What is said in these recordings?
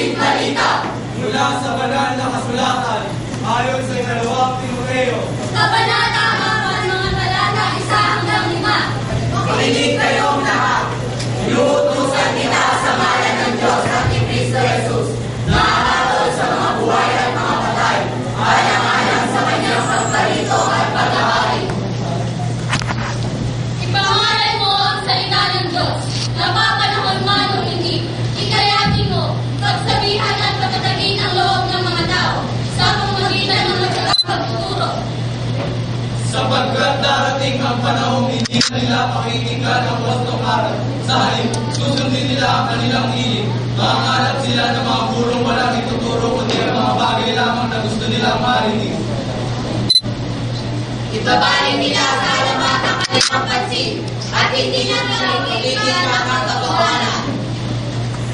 munting balita. Mula sa banal na kasulatan, ayon sa ikalawang Timoteo. Kabanata 4, mga talata 1 hanggang 5. Makinig kayong lahat. Inuutusan kita sa ngalan ng Diyos at ni Kristo Jesus, na ahatol sa mga buhay at mga patay, alang-alang sa kanyang pagparito at paghahari. Ipangalan mo ang salita ng Diyos, napapanahon man o hindi, ikayatin mo, pagsabihan at patatagin ang loob ng mga tao, sa pamamagitan ng magandang pagtuturo. Sapagkat darating ang panahong hindi na nila pakikinggan ang wastong aral. Sa halip, susundin nila ang kanilang hilig. Mangangalap sila ng mga gurong walang ituturo kundi ang mga bagay lamang na gusto nilang marinig. Ibabaling nila sa alamat ang kanilang pansin at hindi na pinagiging ang katotohanan.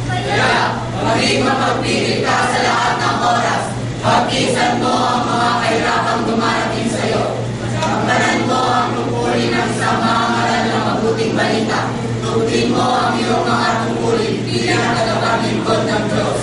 Kaya, maging mapagpili ka sa lahat ng oras. Pagkisan mo ang mga kahirapang dumarating sa iyo. Pagbanan mo ang tungkulin ng isang mahangalan ng mabuting balita. Tugtin mo ang iyong mga tungkulin bilang tagapaglingkod ng Diyos.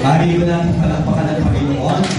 Mari ko natin palakpakan ang Panginoon.